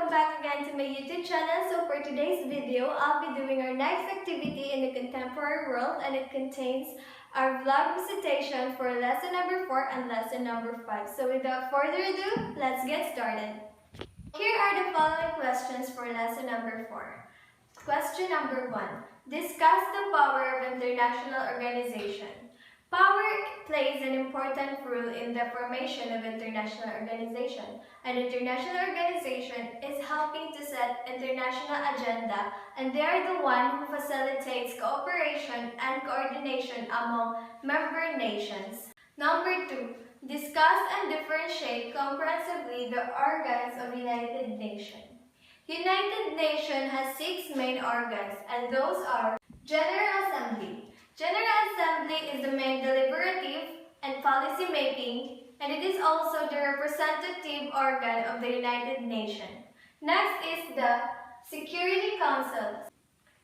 welcome back again to my YouTube channel. So for today's video, I'll be doing our next activity in the contemporary world, and it contains our vlog recitation for lesson number 4 and lesson number 5. So without further ado, let's get started. Here are the following questions for lesson number 4. Question number 1. Discuss the power of international organization. Power plays an important role in the formation of international organization. An international organization is helping to set international agenda, and they are the one who facilitates cooperation and coordination among member nations. Number 2. Discuss and differentiate comprehensively the organs of United Nations. United Nations has 6 main organs, and those are General Assembly. General Assembly is the main deliberative and policy making, and it is also the representative organ of the United Nations. Next is the Security Council.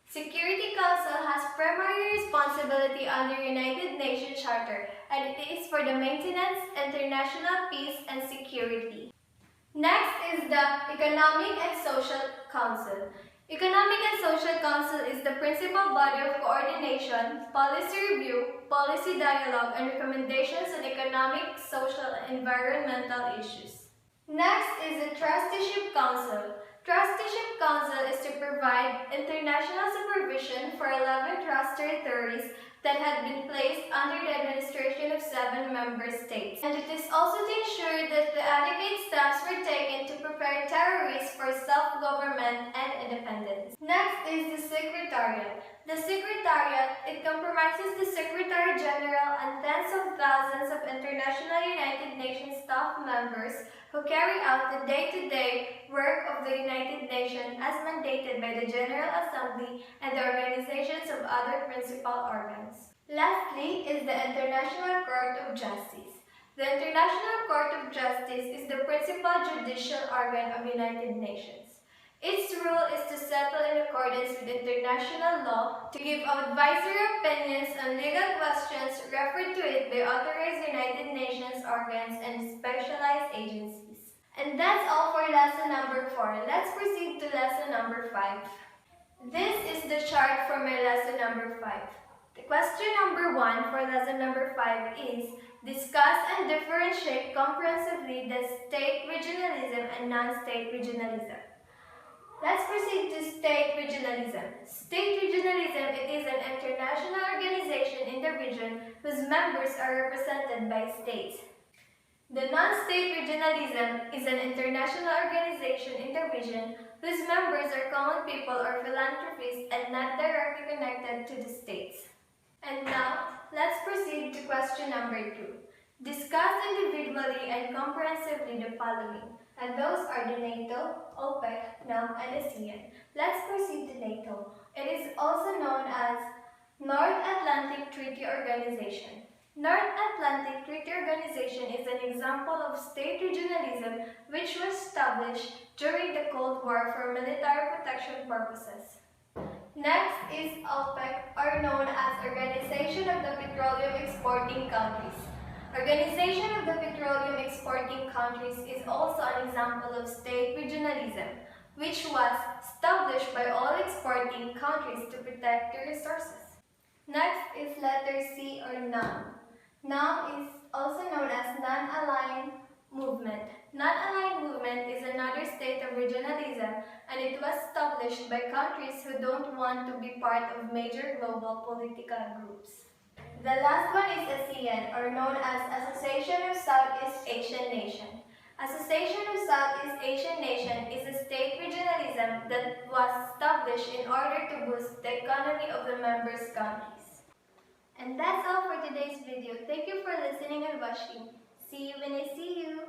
Security Council has primary responsibility under United Nations Charter, and it is for the maintenance of international peace and security. Next is the Economic and Social Council. Economic and Social Council is the principal body of coordination, policy review, policy dialogue, and recommendations on economic, social, and environmental issues. Next is the Trusteeship Council. Trusteeship Council is to provide international supervision for 11 trust territories that had been placed under the administration of 7 member states. And it is also to ensure that the adequate steps were taken to prepare territories for self-government and independence. Next is the Secretariat. The Secretariat, it comprises the Secretary General and tens of thousands of international United Nations staff members who carry out the day-to-day work of the United Nations as mandated by the General Assembly and the organizations of other principal organs. Lastly is the International Court of Justice. The International Court of Justice is the principal judicial organ of United Nations. Its role is to settle in accordance with international law, to give advisory opinions on legal questions referred to it by authorized United Nations organs and specialized agencies. And that's all for lesson number 4. Let's proceed to lesson number 5. This is the chart for my lesson number 5. The question number 1 for lesson number 5 is, discuss and differentiate comprehensively the state regionalism and non-state regionalism. Let's proceed to state regionalism. State regionalism, it is an international organization in the region whose members are represented by states. The non-state regionalism is an international organization in the region whose members are common people or philanthropists and not directly connected to the states. And now, let's proceed to question number 2. Discuss individually and comprehensively the following, and those are the NATO, OPEC, NAM, and ASEAN. Let's proceed to NATO. It is also known as North Atlantic Treaty Organization. North Atlantic Treaty Organization is an example of state regionalism which was established during the Cold War for military protection purposes. Next is OPEC, or known as Organization of the Petroleum Exporting Countries. Organization of the Petroleum Exporting Countries is also an example of state regionalism, which was established by all exporting countries to protect their resources. Next is letter C, or NAM. NAM is also known as Non-Aligned Movement. Non-aligned movement is another state of regionalism, and it was established by countries who don't want to be part of major global political groups. The last one is ASEAN, or known as Association of Southeast Asian Nations. Association of Southeast Asian Nations is a state regionalism that was established in order to boost the economy of the members' countries. And that's all for today's video. Thank you for listening and watching. See you when I see you.